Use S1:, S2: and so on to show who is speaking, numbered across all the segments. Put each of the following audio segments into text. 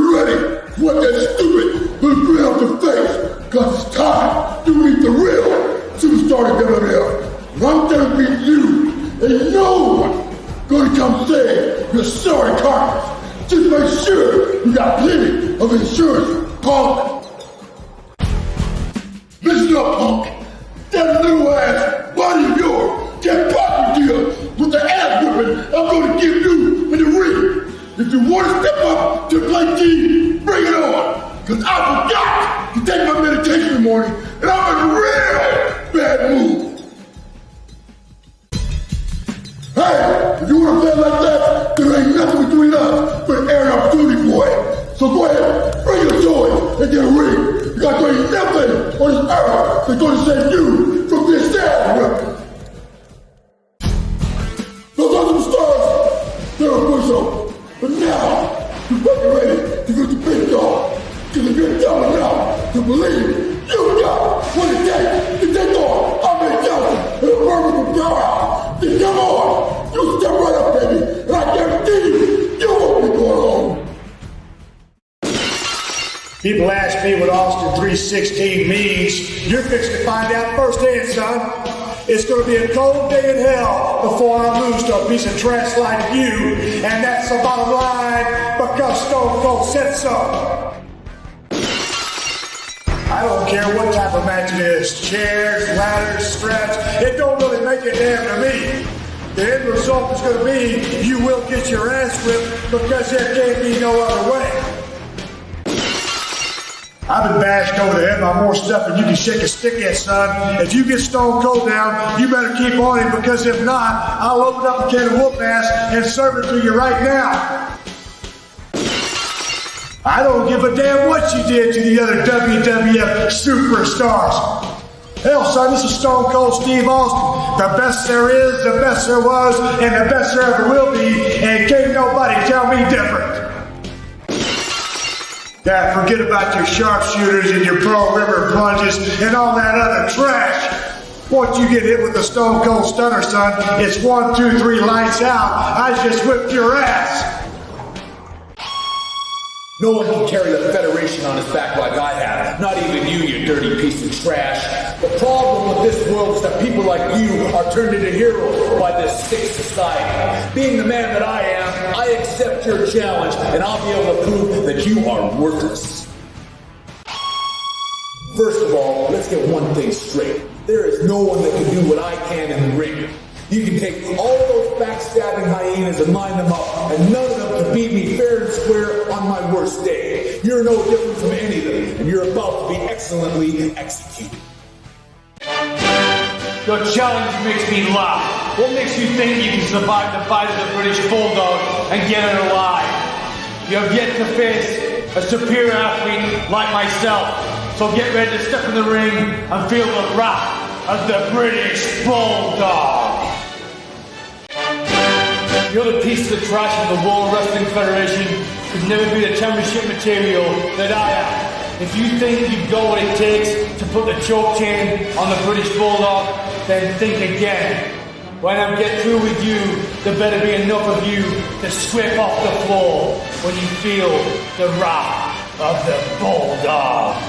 S1: you ready for what that stupid little grin off your face? Cause it's time to meet the real superstar of WWF. And I'm gonna beat you, and no one gonna come save your sorry carcass. Just make sure you got plenty of insurance, punk. Listen up, punk. That little ass body of yours can't possibly deal with the ass whipping I'm gonna give you in the ring. If you want to step up to play team, bring it on. Cause I forgot to take my medication in the morning, and I'm in a real bad mood. Hey, if you want to play like that, there ain't nothing between us but air and opportunity, boy. So go ahead, bring your toy and get a ring. Because there ain't nothing on this earth that's going to save you from this sad weapon. Those are some stars, they're a push-up. But now, you better get ready to get the big dog. Because if you're dumb enough to believe you got what it takes to take on Ahmed Johnson in a verbal powerhouse, then come on, you step right up, baby, and I guarantee you won't be going home.
S2: People ask me what Austin 316 means. You're fixing to find out firsthand, son. It's going to be a cold day in hell before I lose to a piece of trash like you, and that's the bottom line because Stone Cold said so. I don't care what type of match it is, chairs, ladders, straps, it don't really make a damn to me. The end result is going to be you will get your ass whipped because there can't be no other way. I've been bashed over the head by more stuff than you can shake a stick at, son. If you get Stone Cold down, you better keep on him because if not, I'll open up a can of whoop ass and serve it to you right now. I don't give a damn what you did to the other WWF superstars. Hell, son, this is Stone Cold Steve Austin. The best there is, the best there was, and the best there ever will be, and can't nobody tell me different. Yeah, forget about your sharpshooters and your Pearl River plunges and all that other trash. Once you get hit with a Stone Cold Stunner, son, it's 1, 2, 3, lights out. I just whipped your ass.
S3: No one can carry the Federation on his back like I have. Not even you, you dirty piece of trash. The problem with this world is that people like you are turned into heroes by this sick society. Being the man that I am, I accept your challenge, and I'll be able to prove that you are worthless. First of all, let's get one thing straight. There is no one that can do what I can in the ring. You can take all those backstabbing hyenas and line them up, and none of them can beat me fair and square on my worst day. You're no different from any of them, and you're about to be excellently executed.
S4: Your challenge makes me laugh. What makes you think you can survive the bite of the British Bulldog and get it alive? You have yet to face a superior athlete like myself, so get ready to step in the ring and feel the wrath of the British Bulldog. You're the piece of the trash of the World Wrestling Federation could never be the championship material that I am. If you think you've got what it takes to put the choke chain on the British Bulldog, then think again. When I get through with you, there better be enough of you to scrape off the floor when you feel the wrath of the Bulldog.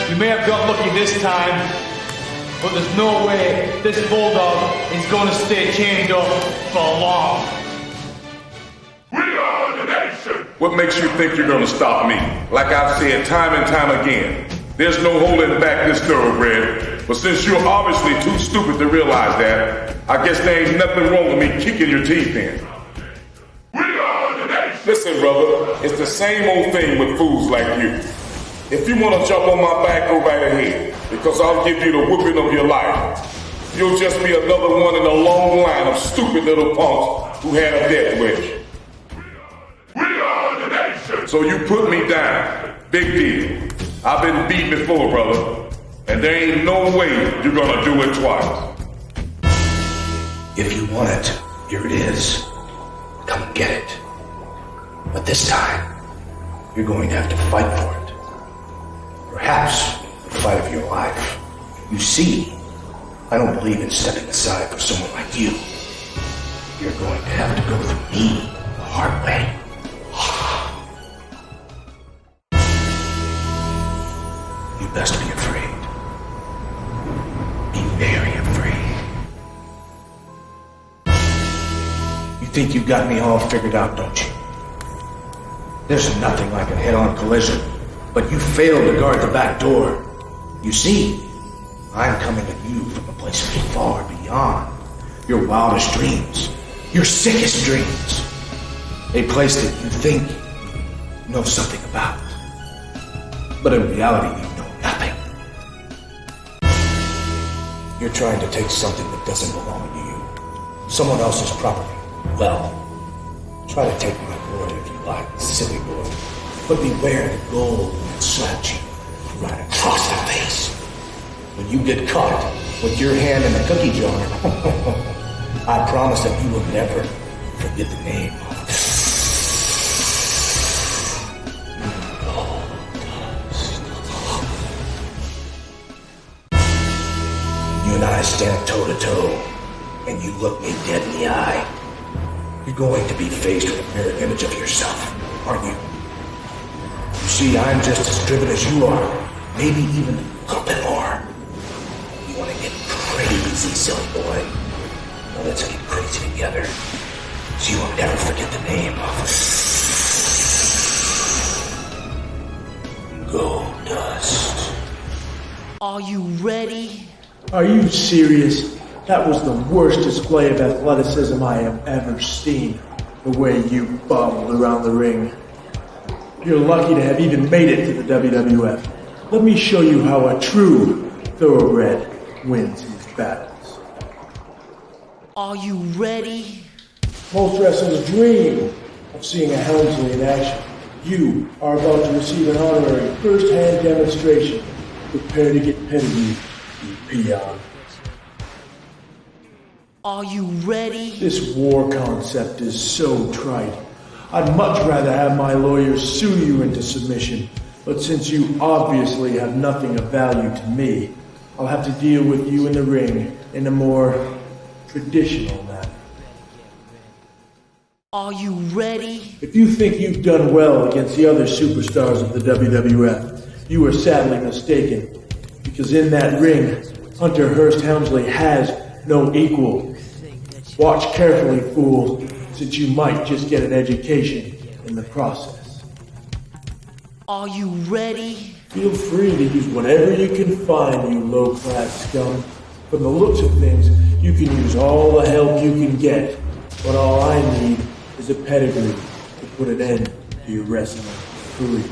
S4: You may have got lucky this time, but there's no way this Bulldog is going to stay chained up for long.
S5: We are the nation! What makes you think you're going to stop me? Like I've said time and time again, there's no holding back this thoroughbred. But since you're obviously too stupid to realize that, I guess there ain't nothing wrong with me kicking your teeth in. We are the nation! Listen, brother, it's the same old thing with fools like you. If you want to jump on my back, go right ahead, because I'll give you the whooping of your life. You'll just be another one in a long line of stupid little punks who had a death wish. We are the nation! So you put me down. Big deal. I've been beat before, brother, and there ain't no way you're gonna do it twice.
S6: If you want it, here it is. Come and get it. But this time, you're going to have to fight for it. Perhaps the fight of your life. You see, I don't believe in stepping aside for someone like you. You're going to have to go through me the hard way. got me all figured out, don't you? There's nothing like a head-on collision, but you failed to guard the back door. You see, I'm coming at you from a place far beyond your wildest dreams, your sickest dreams. A place that you think you know something about, but in reality you know nothing. You're trying to take something that doesn't belong to you, someone else's property. Well, try to take my glory if you like, silly boy, but beware the gold that slaps you right across the face. When you get caught with your hand in the cookie jar, I promise that you will never forget the name of you and I stand toe to toe, and you look me dead in the eye. You're going to be faced with a mirror image of yourself, aren't you? You see, I'm just as driven as you are, maybe even a little bit more. You want to get crazy, silly boy? Well, let's get crazy together, so you will never forget the name of Gold Dust.
S7: Are you ready?
S2: Are you serious? That was the worst display of athleticism I have ever seen. The way you bobbled around the ring. You're lucky to have even made it to the WWF. Let me show you how a true thoroughbred wins his battles.
S7: Are you ready?
S2: Most wrestlers dream of seeing a Helmsley in action. You are about to receive an honorary first-hand demonstration. Prepare to get pedigreed, you peon.
S7: Are you ready?
S2: This war concept is so trite. I'd much rather have my lawyers sue you into submission, but since you obviously have nothing of value to me, I'll have to deal with you in the ring in a more traditional manner.
S7: Are you ready?
S2: If you think you've done well against the other superstars of the WWF, you are sadly mistaken, because in that ring, Hunter Hearst Helmsley has no equal. Watch carefully, fool, since you might just get an education in the process.
S7: Are you ready?
S2: Feel free to use whatever you can find, you low-class scum. From the looks of things, you can use all the help you can get, but all I need is a pedigree to put an end to your wrestling career.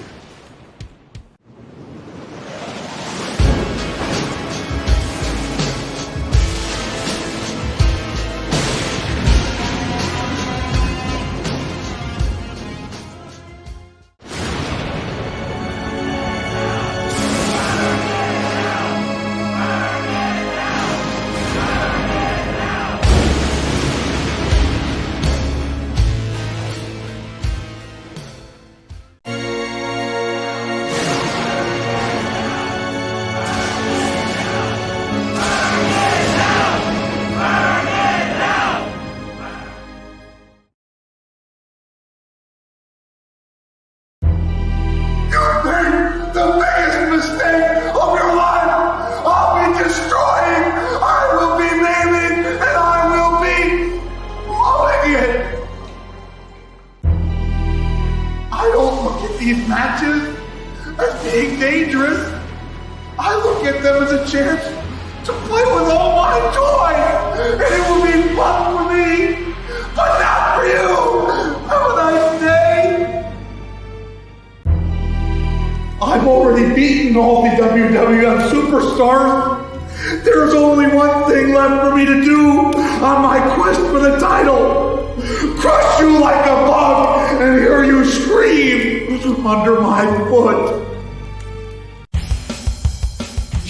S1: These matches as being dangerous. I look at them as a chance to play with all my toys, and it will be fun for me, but not for you. Have a nice day. I've already beaten all the WWF superstars. There's only one thing left for me to do on my quest for the title. Crush you like a bug and hear you scream under my foot.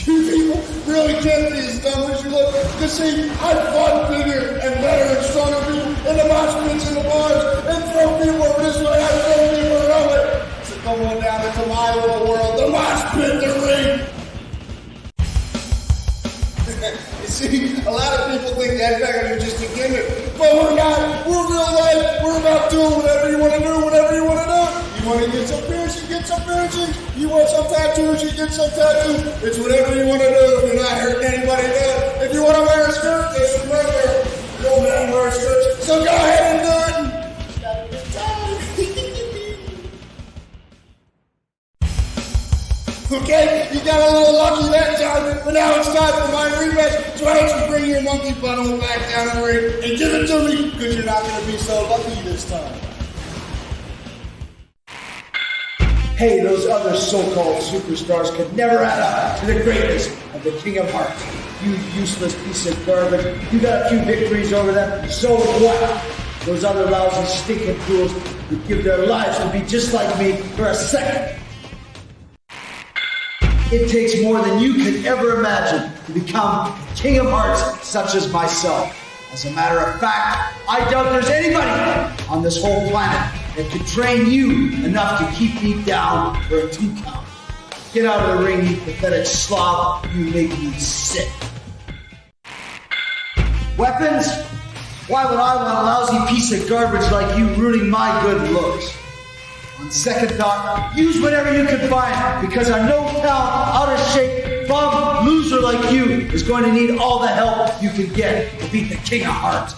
S1: You people really can't be as dumb as you look. You see, I fought bigger and better and stronger people in the mosh pits and the bars and throw people over this way. I throw people around it. So come on down into my little world, the mosh pit, the ring. You see, a lot of people think that is just a gimmick, but we're not. We're real life. We're about doing whatever you want to do, whatever you want to do. You want to get some piercing, get some piercing. You want some tattoos, you get some tattoos. It's whatever you want to do if you're not hurting anybody else. If you want to wear a skirt, there's some right there. No man wears skirts, so go ahead and do it. Okay? You got a little lucky that time, but now it's time for my rematch. So why don't you bring your monkey bundle back down the ring and give it to me, because you're not going to be so lucky this time.
S2: Hey, those other so-called superstars could never add up to the greatness of the King of Hearts. You useless piece of garbage. You got a few victories over them, so what? Those other lousy stinking fools would give their lives to be just like me for a second. It takes more than you could ever imagine to become King of Hearts such as myself. As a matter of fact, I doubt there's anybody on this whole planet that could train you enough to keep me down for a 2 count. Get out of the ring, you pathetic slob. You make me sick. Weapons? Why would I want a lousy piece of garbage like you ruining my good looks? On second thought, use whatever you can find, because a no-count, out-of-shape, bum loser like you is going to need all the help you can get to beat the King of Hearts.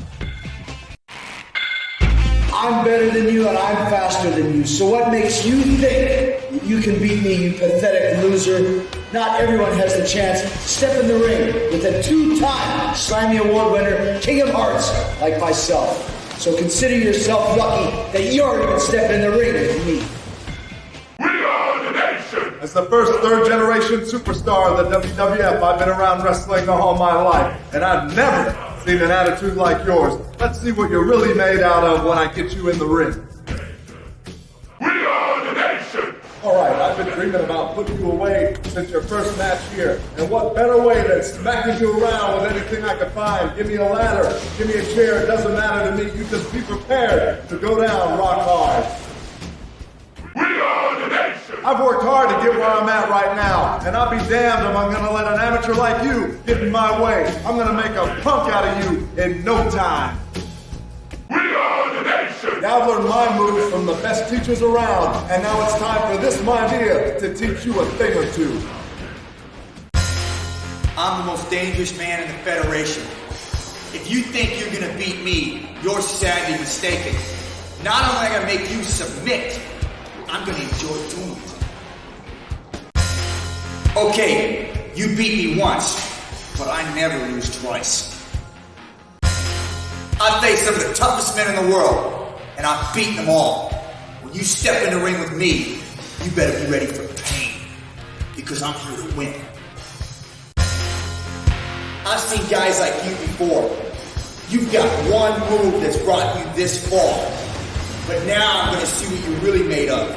S2: I'm better than you and I'm faster than you, so what makes you think that you can beat me, you pathetic loser? Not everyone has the chance to step in the ring with a 2-time Slammy Award winner, King of Hearts, like myself. So consider yourself lucky that you're even stepping in the ring with me.
S1: We are the nation!
S8: As the first third-generation superstar of the WWF, I've been around wrestling all my life, and I've never seen an attitude like yours. Let's see what you're really made out of when I get you in the ring.
S1: We are the nation!
S8: Alright, I've been dreaming about putting you away since your first match here. And what better way than smacking you around with anything I could find? Give me a ladder, give me a chair, it doesn't matter to me. You just be prepared to go down rock hard.
S1: We are the nation!
S8: I've worked hard to get where I'm at right now, and I'll be damned if I'm gonna let an amateur like you get in my way. I'm gonna make a punk out of you in no time.
S1: We are the nation!
S8: Now I've learned my moves from the best teachers around, and now it's time for this my dear to teach you a thing or two.
S9: I'm the most dangerous man in the Federation. If you think you're gonna beat me, you're sadly mistaken. Not only am I gonna make you submit, I'm gonna enjoy doing it. Okay, you beat me once, but I never lose twice. I've faced some of the toughest men in the world, and I've beaten them all. When you step in the ring with me, you better be ready for pain, because I'm here to win. I've seen guys like you before. You've got one move that's brought you this far, but now I'm going to see what you're really made of.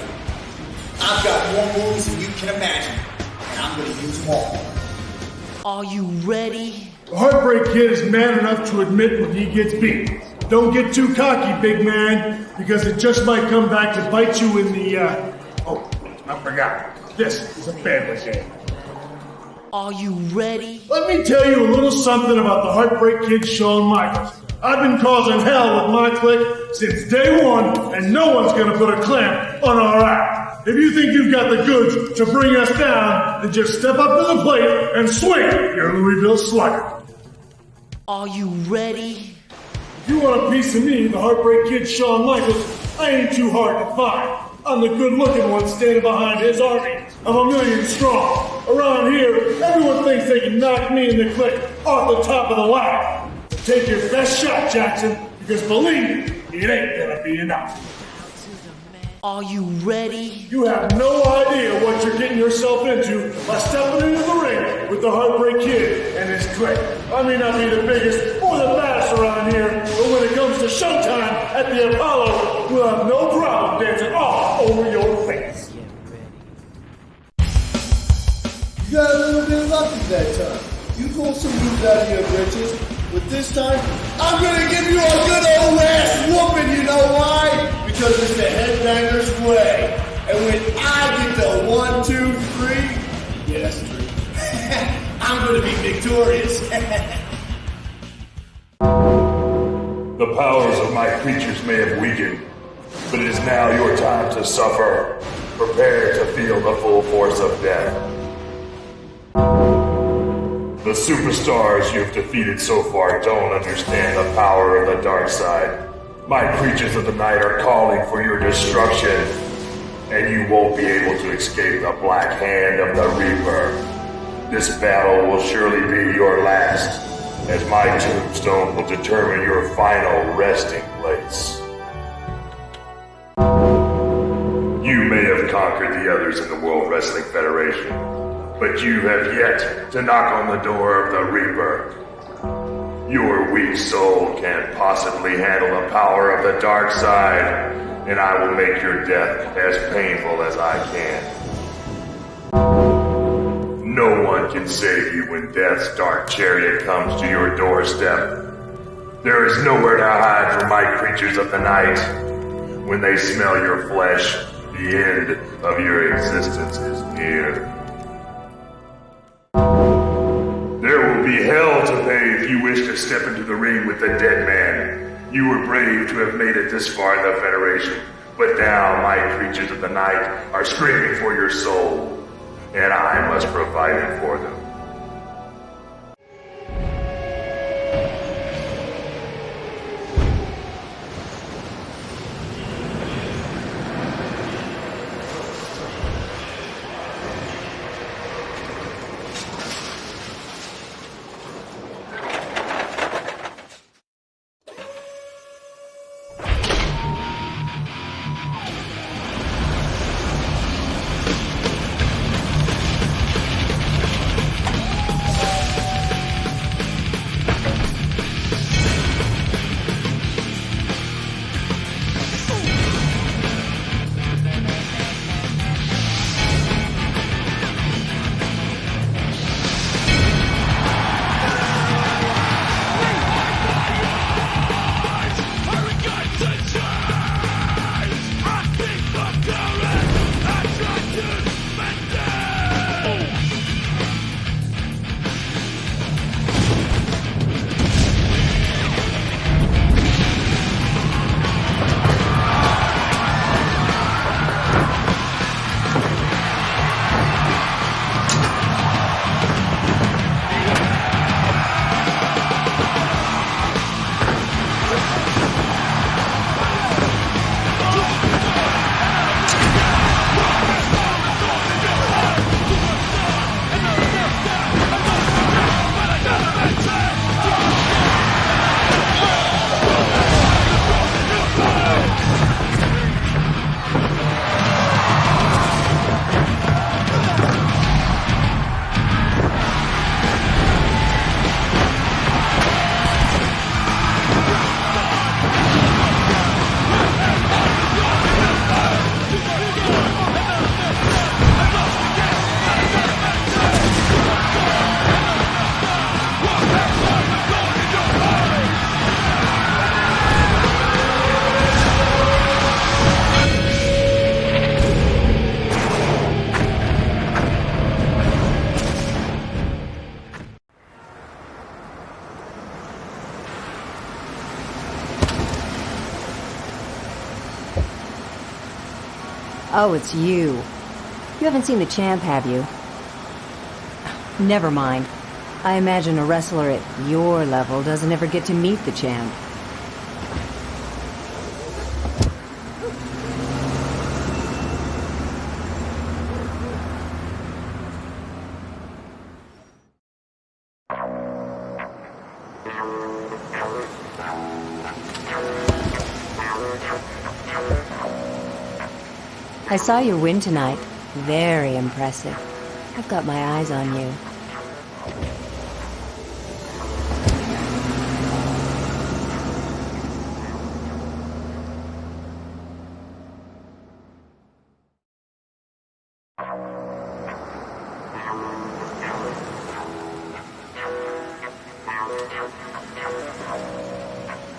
S9: I've got more moves than you can imagine, and I'm going to use them all.
S7: Are you ready?
S2: The Heartbreak Kid is man enough to admit when he gets beat. Don't get too cocky, big man, because it just might come back to bite you in the, Oh, I forgot. This is a family game.
S7: Are you ready?
S2: Let me tell you a little something about the Heartbreak Kid, Shawn Michaels. I've been causing hell with my clique since day one, and no one's gonna put a clamp on our act. If you think you've got the goods to bring us down, then just step up to the plate and swing your Louisville Slugger.
S7: Are you ready?
S2: If you want a piece of me, the Heartbreak Kid, Shawn Michaels, I ain't too hard to find. I'm the good-looking one standing behind his army of 1,000,000 strong. Around here, everyone thinks they can knock me and the clique off the top of the ladder. Take your best shot, Jackson, because believe me, it ain't gonna be enough.
S7: Are you ready?
S2: You have no idea what you're getting yourself into by stepping into the ring with the Heartbreak Kid and his clique. I may not be the biggest or the baddest around here, but when it comes to showtime at the Apollo, we'll have no problem dancing all over your face.
S1: You got a little bit lucky that time. You pulled some moves out of your britches, but this time, I'm gonna give you a good old ass whooping, you know why? Because it's the headbanger's way. And when I get the 1, 2, 3, yeah, that's 3. I'm gonna be victorious.
S5: The powers of my creatures may have weakened, but it is now your time to suffer. Prepare to feel the full force of death. The superstars you've defeated so far don't understand the power of the dark side. My creatures of the night are calling for your destruction.
S10: and you won't be able to escape the black hand of the Reaper. This battle will surely be your last, as my tombstone will determine your final resting place. You may have conquered the others in the World Wrestling Federation, but you have yet to knock on the door of the Reaper. Your weak soul can't possibly handle the power of the dark side, and I will make your death as painful as I can. No one can save you when death's dark chariot comes to your doorstep. There is nowhere to hide from my creatures of the night. When they smell your flesh, the end of your existence is near. There will be hell to pay if you wish to step into the ring with the dead man. You were brave to have made it this far in the Federation, but now my creatures of the night are screaming for your soul, and I must provide it for them.
S11: Oh, it's you. You haven't seen the champ, have you? Never mind. I imagine a wrestler at your level doesn't ever get to meet the champ. I saw your win tonight. Very impressive. I've got my eyes on you.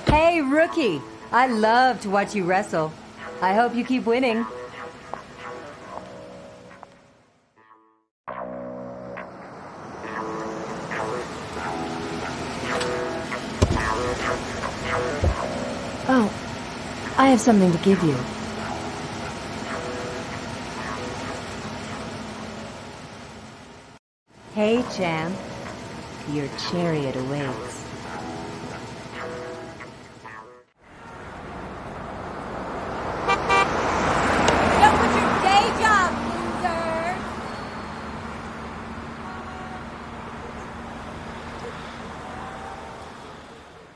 S11: Hey, rookie! I love to watch you wrestle. I hope you keep winning. Oh, I have something to give you. Hey, champ. Your chariot awaits.